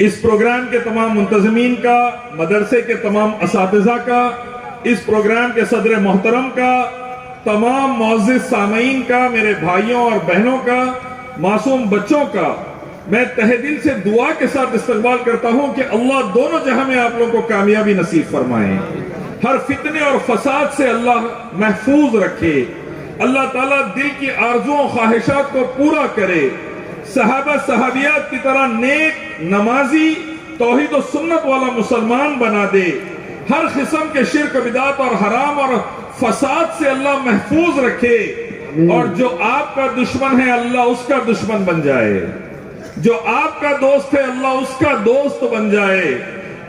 اس programme کے تمام منتظمین کا، مدرسے کے تمام اساتذہ کا، اس پروگرام کے صدر محترم کا، تمام معزز سامعین کا، میرے بھائیوں اور بہنوں کا، معصوم بچوں کا میں تہہ دل سے دعا کے ساتھ استقبال کرتا ہوں کہ اللہ دونوں جہاں میں آپ لوگوں کو کامیابی نصیب فرمائے، ہر فتنے اور فساد سے اللہ محفوظ رکھے، اللہ تعالیٰ دل کی آرزوں و خواہشات کو پورا کرے، صحابہ صحابیات کی طرح نیک، نمازی، توحید و سنت والا مسلمان بنا دے، ہر قسم کے شرک بدعت اور حرام اور فساد سے اللہ محفوظ رکھے، اور جو آپ کا دشمن ہے اللہ اس کا دشمن بن جائے، جو آپ کا دوست ہے اللہ اس کا دوست بن جائے،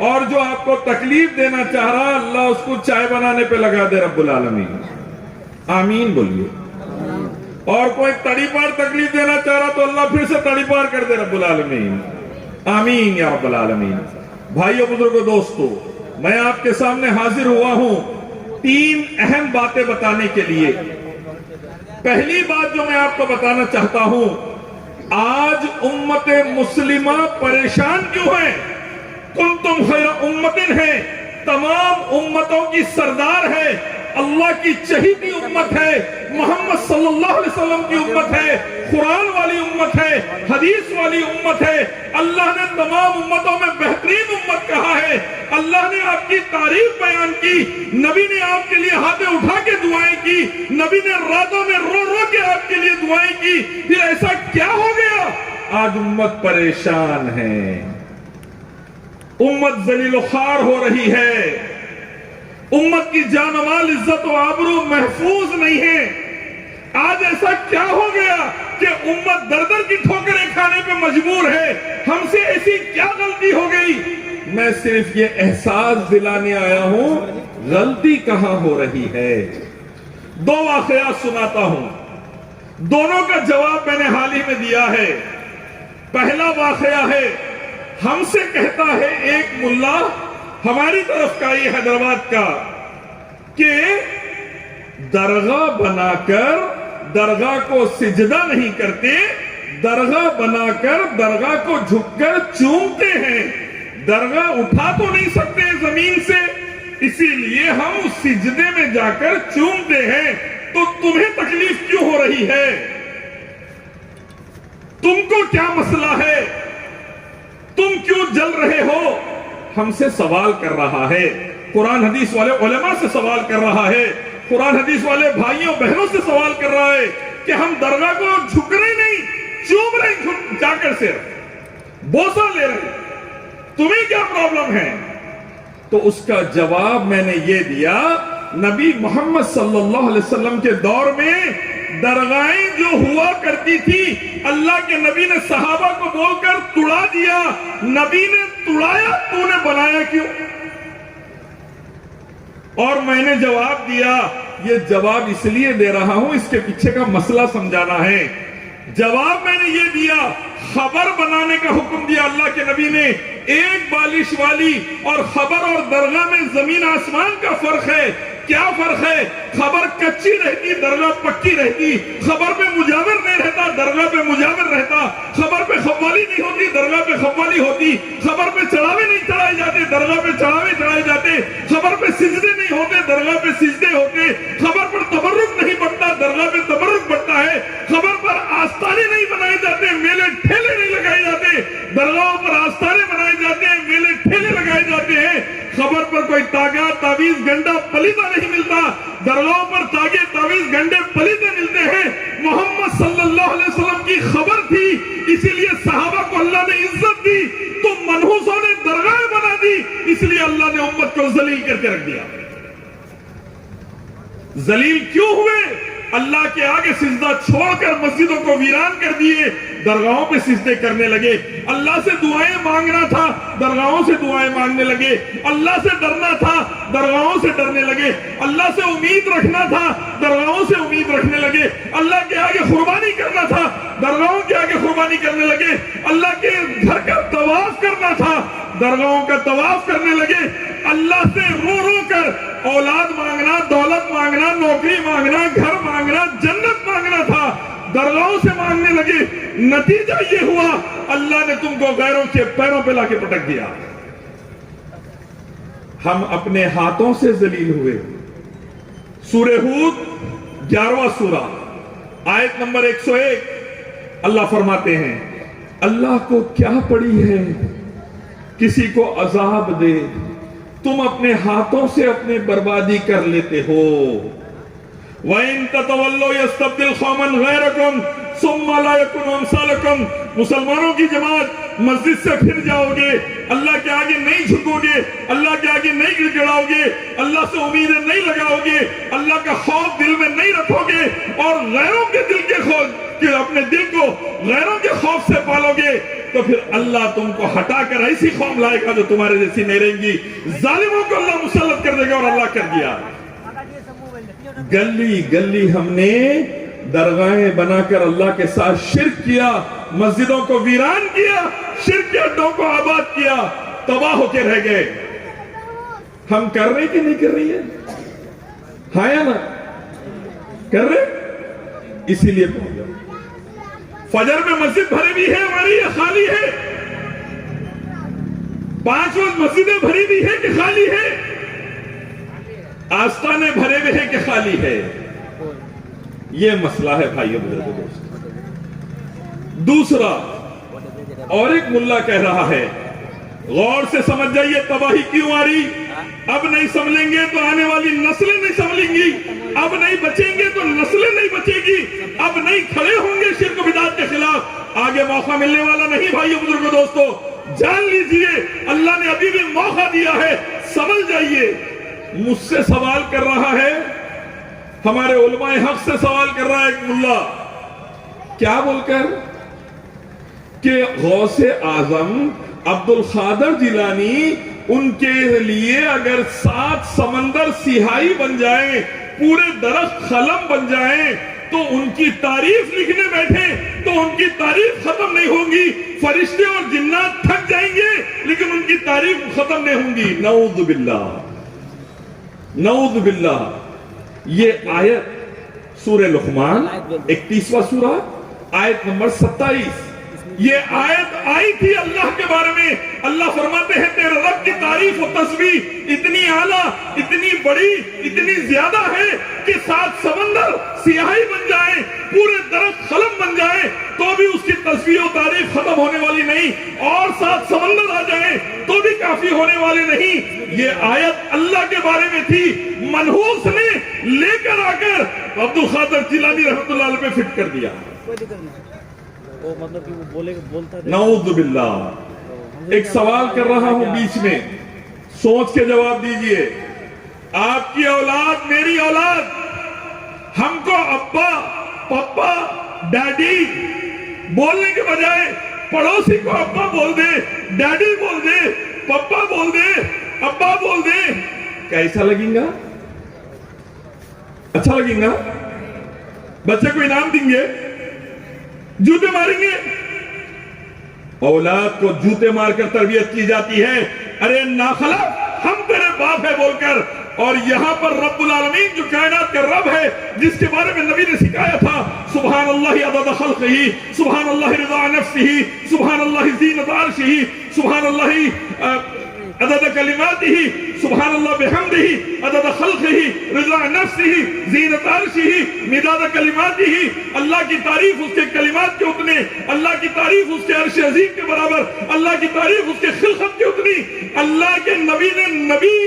اور جو آپ کو تکلیف دینا چاہ رہا اللہ اس کو چائے بنانے پہ لگا دے رب العالمین۔ آمین بولیے۔ اور کوئی تڑی پار تکلیف دینا چاہ رہا تو اللہ پھر سے تڑی پار کر دے رب العالمین۔ آمین یا رب العالمین۔ بھائیو، بزرگو، دوستو، میں آپ کے سامنے حاضر ہوا ہوں 3 اہم باتیں بتانے کے لیے۔ پہلی بات جو میں آپ کو بتانا چاہتا ہوں، آج امت مسلمہ پریشان کیوں ہے؟ کنتم خیر امتن ہے، تمام امتوں کی سردار ہے، اللہ کی چہیتی امت ہے، محمد صلی اللہ علیہ وسلم کی امت ہے، قرآن والی امت ہے، حدیث والی امت ہے، اللہ نے تمام امتوں میں بہترین امت کہا ہے، اللہ نے آپ کی تعریف بیان کی، نبی نے آپ کے لیے ہاتھیں اٹھا کے دعائیں کی، نبی نے راتوں میں رو رو کے آپ کے لیے دعائیں کی، پھر ایسا کیا ہو گیا؟ آج امت پریشان ہے، امت ذلیل و خوار ہو رہی ہے، امت کی جان و مال، عزت و آبرو محفوظ نہیں ہے۔ آج ایسا کیا ہو گیا کہ امت در در کی ٹھوکریں کھانے پہ مجبور ہے؟ ہم سے ایسی کیا غلطی ہو گئی؟ میں صرف یہ احساس دلانے آیا ہوں غلطی کہاں ہو رہی ہے۔ 2 واقعات سناتا ہوں، دونوں کا جواب میں نے حال ہی میں دیا ہے۔ پہلا واقعہ ہے، ہم سے کہتا ہے ایک ملا ہماری طرف کا، یہ حیدرآباد کا، کہ درگاہ بنا کر درگاہ کو سجدہ نہیں کرتے، درگاہ بنا کر درگاہ کو جھک کر چومتے ہیں، درگاہ اٹھا تو نہیں سکتے زمین سے، اسی لیے ہم اس سجدے میں جا کر چومتے ہیں، تو تمہیں تکلیف کیوں ہو رہی ہے؟ تم کو کیا مسئلہ ہے؟ تم کیوں جل رہے ہو؟ ہم سے سوال کر رہا ہے، قرآن حدیث والے علماء سے سوال کر رہا ہے، قرآن حدیث والے بھائیوں بہنوں سے سوال کر رہا ہے کہ ہم درگاہ کو جھک رہے نہیں، چوم رہے جا کر سے بوسہ لے رہے، تمہیں کیا پرابلم ہے؟ تو اس کا جواب میں نے یہ دیا، نبی محمد صلی اللہ علیہ وسلم کے دور میں درگاہیں جو ہوا کرتی تھی، اللہ کے نبی نے صحابہ کو بول کر توڑا دیا، نبی نے توڑایا، تو نے بنایا کیوں؟ اور میں نے جواب دیا، یہ جواب اس لیے دے رہا ہوں، اس کے پیچھے کا مسئلہ سمجھانا ہے۔ جواب میں نے یہ دیا، خبر بنانے کا حکم دیا اللہ کے نبی نے، ایک بالش والی اور خبر اور درگاہ میں زمین آسمان کا فرق ہے۔ کیا فرق ہے؟ خبر کچی رہتی، درگاہ پکی رہتی، خبر پہ مجاور نہیں رہتا، درگاہ پہ مجاور رہتا، خبر پہ خوالی نہیں ہوتی، درگاہ پہ خوالی ہوتی، خبر پہ چڑھاوے نہیں چڑھائے جاتے، درگاہ پہ چڑھاوے چڑھائے جاتے، خبر پہ سجدے نہیں ہوتے، درگاہ پہ سجدے ہوتے، خبر پر تبرک نہیں بڑھتا، درگاہ پہ تبرک بڑھتا ہے، خبر پر آستانے نہیں بنائے جاتے، میلے ٹھیلے نہیں لگائے جاتے، درگاہوں پر آستانے بنائے جاتے ہیں، میلے ٹھیلے لگائے جاتے ہیں، خبر پر کوئی تاگا، تعویذ، گنڈا، پلیدہ نہیں ملتا، درگاہوں پر تاگے، تعویذ، گنڈے، پلیدے ملتے ہیں۔ محمد صلی اللہ علیہ وسلم کی خبر تھی، اسی لیے صحابہ کو اللہ نے عزت دی، تو منحوسوں نے درگاہ بنا دی، اس لیے اللہ نے امت کو ذلیل کر کے رکھ دیا۔ ذلیل کیوں ہوئے؟ اللہ کے آگے سجدہ چھوڑ کر مسجدوں کو ویران کر دیے، درگاہوں پہ سجدے کرنے لگے، اللہ سے دعائیں مانگنا تھا، درگاہوں سے دعائیں مانگنے لگے، اللہ سے ڈرنا تھا، درگاہوں سے ڈرنے لگے، اللہ سے امید رکھنا تھا، درگاہوں سے امید رکھنے لگے، اللہ کے آگے قربانی کرنا تھا، درگاہوں کے آگے قربانی کرنے لگے، اللہ کے گھر کا طواف کرنا تھا، درگاہوں کا طواف کرنے لگے، اللہ سے رو رو کر اولاد مانگنا، دولت مانگنا، نوکری مانگنا، گھر مانگنا، جنت مانگنا تھا، درگاہوں سے مانگنے لگے، نتیجہ یہ ہوا اللہ نے تم کو غیروں کے پیروں پہ لا کے پٹک دیا. ہم اپنے ہاتھوں سے ذلیل ہوئے. سورہ ہود 11واں سورہ آیت نمبر 101 اللہ فرماتے ہیں اللہ کو کیا پڑی ہے کسی کو عذاب دے, تم اپنے ہاتھوں سے اپنی بربادی کر لیتے ہو. وَإِن تَتَوَلَّوْا يَسْتَبْدِلْ قَوْمًا غَيْرَكُمْ ثُمَّ لَا يَكُونُوا أَمْثَالَكُمْ. مسلمانوں کی جماعت مسجد سے پھر جاؤ گے, اللہ کے آگے نہیں جھکو گے, اللہ کے آگے نہیں گڑ گڑاؤ گے, اللہ سے امیدیں نہیں لگاؤ گے, اللہ کا خوف دل میں نہیں رکھو گے, اور غیروں کے دل کے خوف کہ اپنے دل کو غیروں کے خوف سے پالو گے, تو پھر اللہ تم کو ہٹا کر ایسی قوم لائے گا جو تمہارے جیسی نہیں رہیں گی. ظالموں کو اللہ مسلط کر دے گا, اور اللہ کر دیا. گلی گلی ہم نے درگاہیں بنا کر اللہ کے ساتھ شرک کیا, مسجدوں کو ویران کیا, شرک کے اڈوں کو آباد کیا, تباہ ہو کے رہ گئے. ہم کر رہے کہ نہیں کر رہی ہے؟ ہاں یا نا کر رہے؟ اسی لیے فجر میں مسجد بھری بھی ہے ہماری یا خالی ہے؟ 5 وقت مسجدیں بھری بھی ہے کہ خالی ہے؟ آستانے بھرے ہوئے ہیں کہ خالی ہے؟ یہ مسئلہ ہے بھائیو بزرگو دوستو. دوسرا, اور ایک ملا کہہ رہا ہے غور سے سمجھ جائیے تباہی کیوں آ رہی. اب نہیں سمجھیں گے تو آنے والی نسلیں نہیں سمجھیں گی, اب نہیں بچیں گے تو نسلیں نہیں بچے گی, اب نہیں کھڑے ہوں گے شرک و بدعت کے خلاف. آگے موقع ملنے والا نہیں بھائیو بزرگو دوستو, جان لیجئے اللہ نے ابھی بھی موقع دیا ہے, سمجھ جائیے. مجھ سے سوال کر رہا ہے, ہمارے علماء حق سے سوال کر رہا ہے ایک ملا, کیا بول کر کہ غوث اعظم عبد القادر جیلانی ان کے لیے اگر 7 سمندر سیاہی بن جائیں, پورے درخت قلم بن جائیں, تو ان کی تعریف لکھنے بیٹھے تو ان کی تعریف ختم نہیں ہوگی. فرشتے اور جنات تھک جائیں گے لیکن ان کی تعریف ختم نہیں ہوں گی. نعوذ باللہ, نعوذ باللہ. یہ آیت سورہ لقمان 31واں سورہ آیت نمبر 27, یہ آیت آئی تھی اللہ کے بارے میں. اللہ فرماتے ہیں تیرے رب کی تعریف و تسبیح اتنی اعلیٰ, اتنی بڑی, اتنی زیادہ ہے کہ 7 سمندر سیاہی بن جائیں, پورے درخت قلم بن جائیں, تو بھی اس کی تسبیح و تعریف ختم ہونے والی نہیں, اور 7 سمندر آ جائیں تو بھی کافی ہونے والے نہیں. یہ آیت اللہ کے بارے میں تھی, منحوس نے لے کر آ کر عبد القادر جیلانی رحمت اللہ علیہ پہ فٹ کر دیا. نعوذ باللہ. ایک سوال کر رہا ہوں بیچ میں, سوچ کے جواب دیجئے. آپ کی اولاد, میری اولاد, ہم کو ابا, پپا, ڈیڈی بولنے کے بجائے پڑوسی کو ابا بول دے, ڈیڈی بول دے, پپا بول دے, ابا بول دے, کیسا لگیں گا؟ اچھا لگیں گا؟ بچے کو انعام دیں گے, جوتے ماریں گے؟ اولاد کو جوتے مار کر تربیت کی جاتی ہے. ارے ناخلف, ہم تیرے باپ ہے بول کر. اور یہاں پر رب العالمین جو کائنات کا رب ہے, جس کے بارے میں نبی نے سکھایا تھا, سبحان اللہ عدد خلقہ, سبحان اللہ رضا نفسہ, سبحان اللہ زینت عرشہ, سبحان اللہ عدد کلماتہ, سبحان اللہ بحمدہ, عدد خلقہ, رضا نفسہ, زینت عرشہ, مداد کلماتہ. اللہ کی تعریف اس کے کلمات کے اتنے, اللہ کی تعریف اس کے عرش عظیم کے برابر, اللہ کی تعریف اس کے خلقت کے اتنی. اللہ کے نبی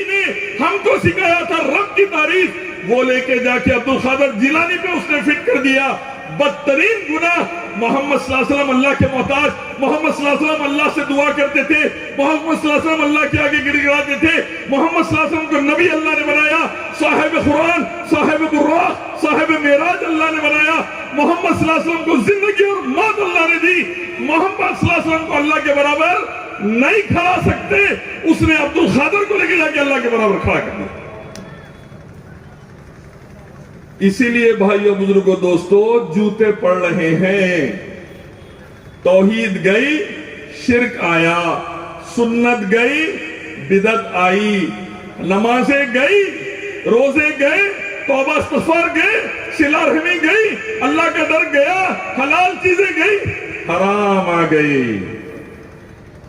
نے ہم کو سکھایا تھا رب کی تعریف, وہ لے کے جا کے عبد القادر جیلانی پہ اس نے فٹ کر دیا. بدترین گناہ, محمد صلی اللہ علیہ وسلم اللہ کے محتاج, محمد صلی اللہ علیہ وسلم اللہ سے دعا کرتے تھے, محمد صلی اللہ علیہ وسلم اللہ کے آگے گڑ گڑاتے تھے, محمد صلی اللہ علیہ وسلم کو نبی اللہ نے بنایا, صاحب قرآن, صاحب براق, صاحب معراج اللہ نے بنایا, محمد صلی اللہ علیہ وسلم کو زندگی اور موت اللہ نے دی. محمد صلی اللہ علیہ وسلم کو اللہ کے برابر نہیں کھڑا سکتے, اس نے عبد القادر کو لے کے جا کے اللہ کے برابر کھڑا کر دیا. اسی لیے بھائیو بزرگوں دوستو, جوتے پڑ رہے ہیں. توحید گئی, شرک آیا, سنت گئی, بدعت آئی, نمازیں گئی, روزے گئے, توبہ استغفار گئے, صلہ رحمی گئی, اللہ کا ڈر گیا, حلال چیزیں گئی, حرام آ گئی.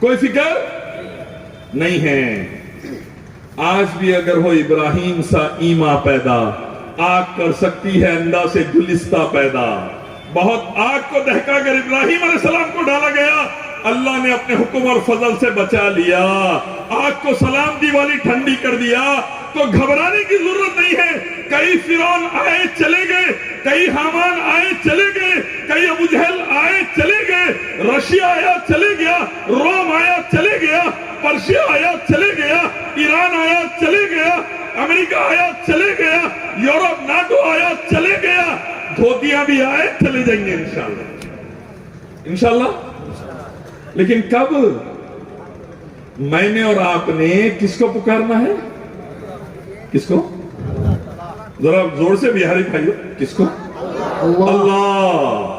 کوئی فکر نہیں ہے. آج بھی اگر ہو ابراہیم سا ایما پیدا, آگ کر سکتی ہے اندھا سے گلستہ پیدا. بہت آگ کو دہکا کر ابراہیم علیہ السلام کو ڈالا گیا, اللہ نے اپنے حکم اور فضل سے بچا لیا. آگ کو سلامتی والی ٹھنڈی کر دیا. تو گھبرانے کی ضرورت نہیں ہے. کئی فرعون آئے چلے گئے, کئی حامان آئے چلے گئے, کئی ابو جہل آئے چلے گئے, رشیا آیا چلے گیا, روم آیا چلے گیا, پرشیا آیا چلے گیا, ایران آیا چلے گیا, امریکہ آیا چلے گیا, یورپ ناٹو آیا چلے گیا, دھوتیاں بھی آئے چلے جائیں گے انشاءاللہ. انشاءاللہ. لیکن کب؟ میں نے اور آپ نے کس کو پکارنا ہے؟ کس کو؟ ذرا زور سے بہاری بھائیو, کس کو؟ اللہ.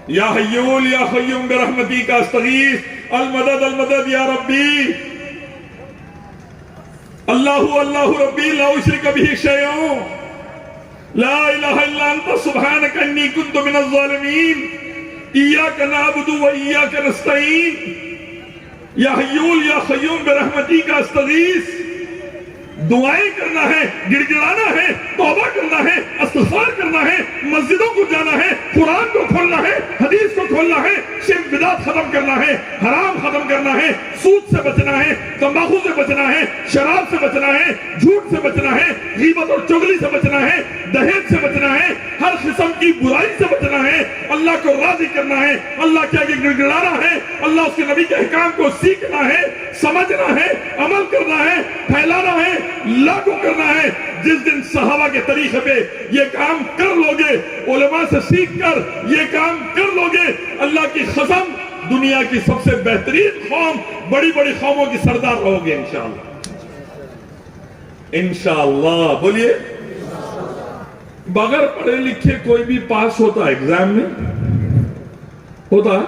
یا حیول یا قیوم برحمتی کا استغیث, المدد المدد یا ربی. اللہ اللہ ربی لا اشرک بہ شیئا لا الہ الا انت سبحانک انی کنت من الظالمین. ایاک نعبد و ایاک نستعین. یا حیول یا قیوم برحمتی کا استغیث. دعائیں کرنا ہے, گڑگڑانا ہے, توبہ کرنا ہے, استغفار کرنا ہے, مسجدوں کو جانا ہے, قرآن کو کھولنا ہے, حدیث کو کھولنا ہے, شرک بدعت ختم کرنا ہے, حرام ختم کرنا ہے, سود سے بچنا ہے, تمباکو سے بچنا ہے, شراب سے بچنا ہے, جھوٹ سے بچنا ہے, غیبت اور چغلی سے بچنا ہے, دہیج سے بچنا ہے, ہر قسم کی برائی سے بچنا ہے, اللہ کو راضی کرنا ہے, اللہ کے آگے گڑگڑانا ہے, اللہ اس کے نبی کے احکام کو سیکھنا ہے, سمجھنا ہے, عمل کرنا ہے, پھیلانا ہے, لاگو کرنا ہے. جس دن صحابہ کے طریقے پہ یہ کام کر لو گے, علماء سے سیکھ کر یہ کام کر لو گے, اللہ کی قسم دنیا کی سب سے بہترین قوم, بڑی بڑی قوموں کی سردار رہو گے انشاءاللہ. انشاءاللہ. بولیے. بغیر پڑھے لکھے کوئی بھی پاس ہوتا ہے ایگزام میں؟ ہوتا ہے؟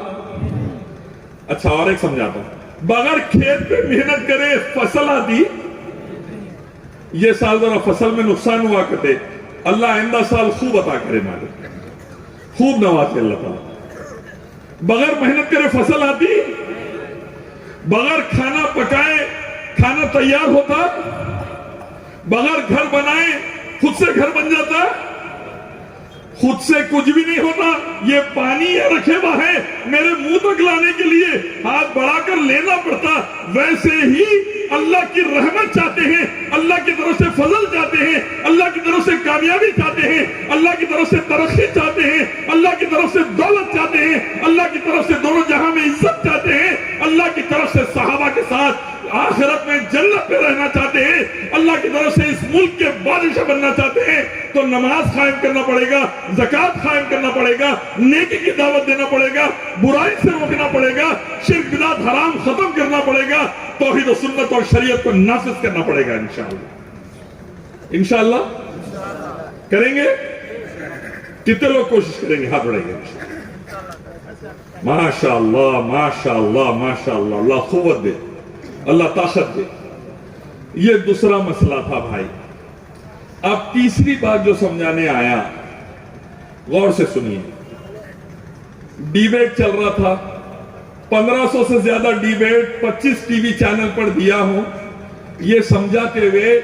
اچھا اور ایک سمجھاتا ہوں. بغیر کھیت پہ محنت کرے فصل آتی. یہ سال ذرا فصل میں نقصان ہوا کرتے, اللہ آئندہ سال خوب عطا کرے, مالک خوب نوازے اللہ تعالیٰ. بغیر محنت کرے فصل آتی. بغیر کھانا پکائے کھانا تیار ہوتا. بغیر گھر بنائے خود سے گھر بن جاتا. خود سے کچھ بھی نہیں ہوتا. یہ پانی یہ رکھے ہوا ہے, میرے منہ تک لانے کے لیے ہاتھ بڑھا کر لینا پڑتا. ویسے ہی اللہ کی رحمت چاہتے ہیں, اللہ کی طرف سے فضل چاہتے ہیں, اللہ کی طرف سے کامیابی چاہتے ہیں, اللہ کی طرف سے ترقی چاہتے ہیں, اللہ کی طرف سے دولت چاہتے ہیں, اللہ کی طرف سے دونوں جہاں میں عزت چاہتے ہیں, اللہ کی طرف سے صحابہ کے ساتھ آخرت میں جنت پہ رہنا چاہتے ہیں, اللہ کی طرف سے اس ملک کے بادشاہ بننا چاہتے ہیں. تو نماز قائم کرنا پڑے گا, زکوٰۃ قائم کرنا پڑے گا, نیکی کی دعوت دینا پڑے گا, برائی سے روکنا پڑے گا, شرک بدعت حرام ختم کرنا پڑے گا, توحید و سنت اور شریعت کو نافذ کرنا پڑے گا انشاءاللہ. انشاءاللہ کریں گے. کتنے لوگ کوشش کریں گے؟ ہاتھ بڑھائیں گے. ماشاءاللہ ماشاءاللہ ماشاءاللہ. اللہ قوت دے, اللہ طاقت دے. یہ دوسرا مسئلہ تھا بھائی. اب تیسری بات جو سمجھانے آیا, غور سے سنیے. ڈیبیٹ چل رہا تھا, 1500 سے زیادہ ڈیبیٹ 25 ٹی وی چینل پر دیا ہوں. یہ سمجھاتے ہوئے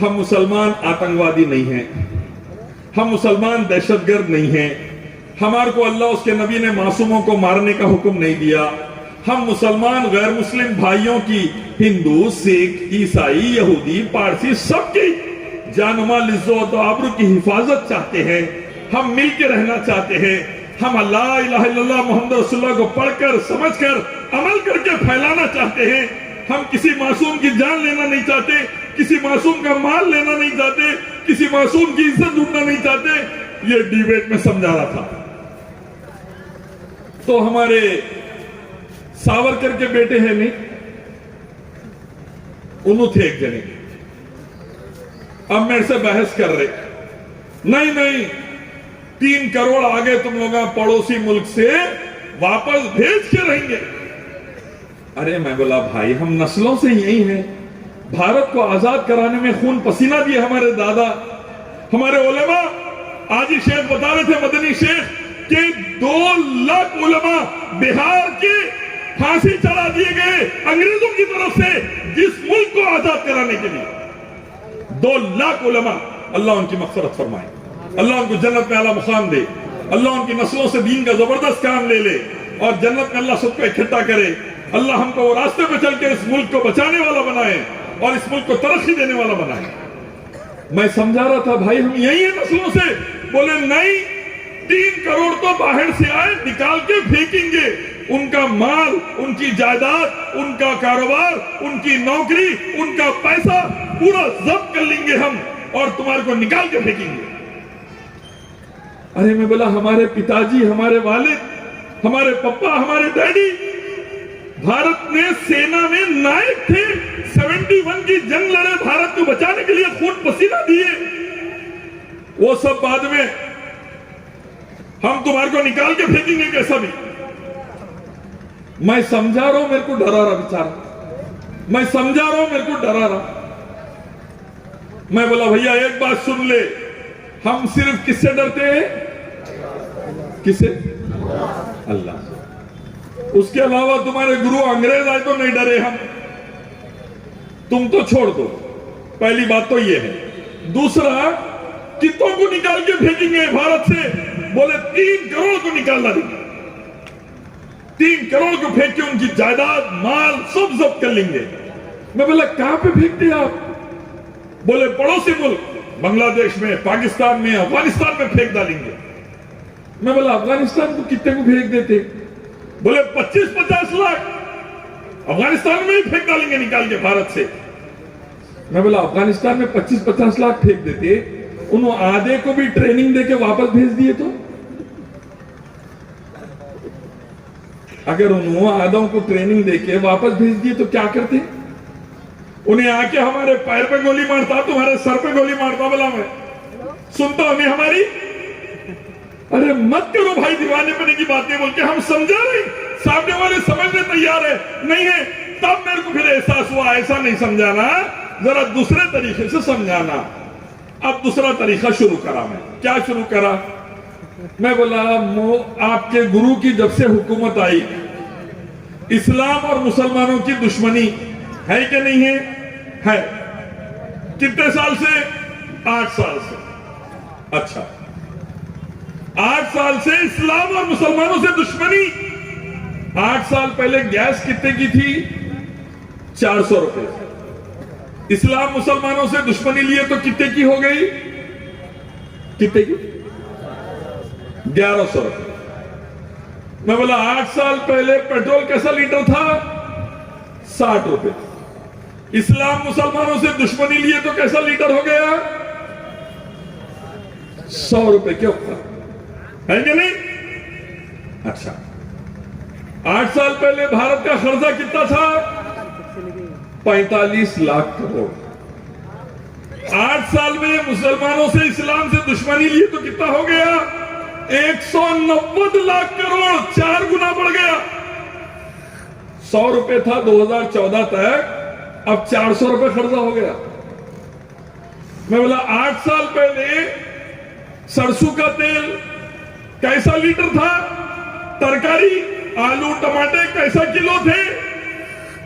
ہم مسلمان آتنکوادی نہیں ہیں, ہم مسلمان دہشت گرد نہیں ہیں, ہمارے کو اللہ اس کے نبی نے معصوموں کو مارنے کا حکم نہیں دیا. ہم مسلمان غیر مسلم بھائیوں کی, ہندو, سکھ, عیسائی, یہودی, پارسی, سب کی جان و مال, عزت و آبرو کی حفاظت چاہتے ہیں. ہم مل کے رہنا چاہتے ہیں. ہم لا الہ الا اللہ محمد رسول اللہ کو پڑھ کر, سمجھ کر, عمل کر کے پھیلانا چاہتے ہیں. ہم کسی معصوم کی جان لینا نہیں چاہتے, کسی معصوم کا مال لینا نہیں چاہتے, کسی معصوم کی عزت لوٹنا نہیں چاہتے. یہ ڈیبیٹ میں سمجھا رہا تھا. تو ہمارے ساورکر کے بیٹے ہیں نہیں, انہوں تھے ایک جنے, اب میرے سے بحث کر رہے, نہیں 3 کروڑ آگے تم لوگ پڑوسی ملک سے واپس بھیج کے رہیں گے. ارے میں بولا بھائی ہم نسلوں سے یہی ہیں, بھارت کو آزاد کرانے میں خون پسینہ دیے ہمارے دادا, ہمارے علماء. آج ہی شیخ بتا رہے تھے, مدنی شیخ, کہ 2 لاکھ علماء بہار کے پھانسی چڑھا دیے گئے انگریزوں کی طرف سے جس ملک کو آزاد کرانے کے لیے. 2 لاکھ علماء، اللہ ان کی مغفرت فرمائے، اللہ ان کو جنت میں اعلیٰ مقام دے، اللہ ان کی نسلوں سے دین کا زبردست کام لے لے اور جنت میں اللہ سب کو اکٹھا کرے. اللہ ہم کو وہ راستے پہ چل کے اس ملک کو بچانے والا بنائے اور اس ملک کو ترقی دینے والا بنائے. میں سمجھا رہا تھا بھائی ہم یہی ہیں نسلوں سے. بولے نہیں، 3 کروڑ تو باہر سے آئے، نکال کے پھینکیں گے. ان کا مال، ان کی جائیداد، ان کا کاروبار، ان کی نوکری، ان کا پیسہ پورا ضبط کر لیں گے ہم اور تمہارے کو نکال کے پھینکیں گے. ارے میں بولا ہمارے پتا جی، ہمارے والد، ہمارے پپا، ہمارے ڈیڈی بھارت میں سینا میں نائب تھے، 71 کی جنگ لڑے، بھارت کو بچانے کے لیے خون پسینہ دیے. وہ سب بعد میں ہم تمہارے کو نکال کے پھینکیں گے کیسا بھی. میں سمجھا رہا ہوں، میرے کو ڈرا رہا بیچارہ، میں سمجھا رہا ہوں، میرے کو ڈرا رہا. میں بولا بھیا ایک بات سن لے، ہم صرف کس سے ڈرتے ہیں؟ کس سے؟ اللہ سے. اس کے علاوہ تمہارے گرو انگریز آئے تو نہیں ڈرے ہم. تم تو چھوڑ دو، پہلی بات تو یہ ہے. دوسرا، کتوں کو نکال کے پھینکیں گے بھارت سے؟ بولے 3 کروڑ کو نکالنا دیں گے. 3 کروڑ کو پھینک کے ان کی جائیداد، مال سب ضبط کر لیں گے. میں بولا کہاں پہ پھینکتے آپ؟ بولے پڑوسی ملک بنگلہ دیش میں، پاکستان میں، افغانستان میں پھینک ڈالیں گے. میں بولا افغانستان کو کتنے کو پھینک دیتے؟ بولے 25-50 لاکھ افغانستان میں ہی پھینک ڈالیں گے نکال کے بھارت سے. میں بولا افغانستان میں 25-50 لاکھ پھینک دیتے، انہوں آدھے کو بھی ٹریننگ دے کے واپس بھیج دیے تو؟ اگر انہوں آدھوں کو ٹریننگ دے کے واپس بھیج دیے تو کیا کرتے؟ انہیں آ کے ہمارے پیر پہ گولی مارتا، تمہارے سر پہ گولی مارتا. بولا میں سنتا ہمیں ہماری. ارے مت کرو بھائی دیوانے بنے کی باتیں بول کے، ہم سمجھا نہیں، سامنے والے سمجھنے تیار ہے نہیں ہے. تب میرے کو پھر احساس ہوا ایسا نہیں سمجھانا، ذرا دوسرے طریقے سے سمجھانا. اب دوسرا طریقہ شروع کرا. میں کیا شروع کرا؟ میں بولا آپ کے گرو کی جب سے حکومت آئی، اسلام اور مسلمانوں کی دشمنی ہے کہ نہیں ہے؟ ہے. کتنے سال سے؟ 8 سال سے. اچھا 8 سال سے اسلام اور مسلمانوں سے دشمنی. 8 سال پہلے گیس کتنے کی تھی؟ 400 روپے. اسلام مسلمانوں سے دشمنی لیے تو کتنے کی ہو گئی؟ کتنے کی؟ 1100 روپے. میں بولا 8 سال پہلے پیٹرول کیسا لیٹر تھا؟ 60 روپے. اسلام مسلمانوں سے دشمنی لیے تو کیسا لیٹر ہو گیا؟ 100 روپے کے اوپر ہے کہ نہیں؟ اچھا 8 سال پہلے بھارت کا قرضہ کتنا تھا؟ 45 لاکھ کروڑ. 8 سال میں مسلمانوں سے اسلام سے دشمنی لیے تو کتنا ہو گیا؟ 190 لاکھ کروڑ. 4 گنا بڑھ گیا. 100 روپے تھا 2014 تک، اب 400 روپے قرضہ ہو گیا. میں بولا 8 سال پہلے سرسوں کا تیل کیسا لیٹر تھا؟ ترکاری آلو ٹماٹر کیسا کلو تھے؟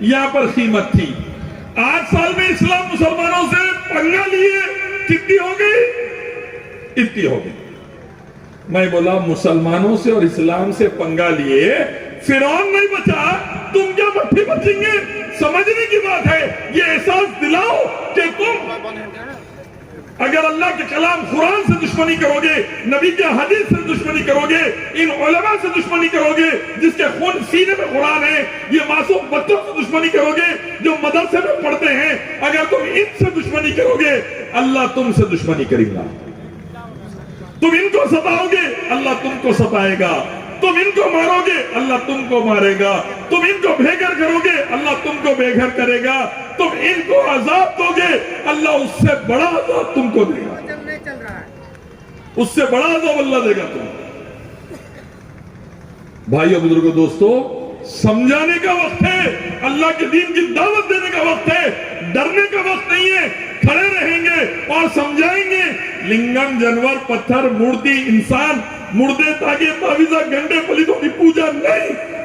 یہاں پر قیمت تھی. 8 سال میں اسلام مسلمانوں سے پنگا لیے کتنی ہو گئی؟ اتنی ہو گئی. میں بولا مسلمانوں سے اور اسلام سے پنگا لیے فرعون نہیں بچا، تم کیا مٹھی بچیں گے؟ سمجھنے کی بات ہے. یہ احساس دلاؤ کہ تم اگر اللہ کے کلام قرآن سے دشمنی کرو گے، نبی کے حدیث سے دشمنی کرو گے، ان علماء سے دشمنی کرو گے جس کے خون سینے میں قرآن ہے، یہ معصوم بچوں سے دشمنی کرو گے جو مدرسے میں پڑھتے ہیں، اگر تم ان سے دشمنی کرو گے اللہ تم سے دشمنی کرے گا. تم ان کو ستاؤ گے اللہ تم کو ستائے گا. تم ان کو مارو گے اللہ تم کو مارے گا. تم ان کو بے گھر کرو گے اللہ تم کو بے گھر کرے گا. تم ان کو عذاب دو گے اللہ اس سے بڑا عذاب تم کو دے گا. اس سے بڑا عذاب اللہ دے گا تم. بھائیو بزرگوں دوستو، سمجھانے کا وقت ہے، اللہ کے دین کی دعوت دینے کا وقت ہے، ڈرنے کا وقت نہیں ہے. کھڑے رہیں گے اور سمجھائیں گے. لنگم جانور پتھر مورتی انسان مردے تاکہ تعویذہ گنڈے پلیتوں کی پوجا نہیں.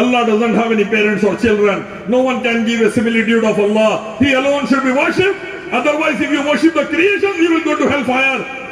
Allah doesn't have any parents or children. No one can give a similitude of Allah. He alone should be worshipped. Otherwise, if you worship the creation, you will go to hellfire.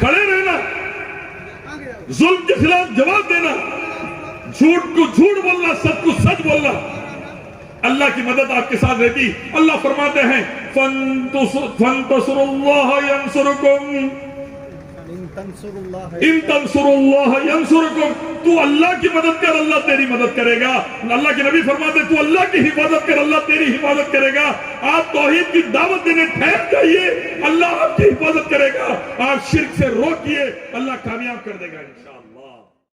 کھڑے رہنا، ظلم کے خلاف جواب دینا، جھوٹ کو جھوٹ بولنا، سچ کو سچ بولنا، اللہ کی مدد آپ کے ساتھ رہتی۔ اللہ فرماتے ہیں فَانْتَصُرُوا اللَّهَ يَنْصُرُكُمْ ان تنصروا اللہ ینصرکم، تو اللہ کی مدد کر اللہ تیری مدد کرے گا۔ اللہ کے نبی فرماتے تو اللہ کی حفاظت کر اللہ تیری حفاظت کرے گا۔ آپ توحید کی دعوت دینے ٹھہر جائیے، اللہ آپ کی حفاظت کرے گا۔ آپ شرک سے روکیے، اللہ کامیاب کر دے گا انشاءاللہ۔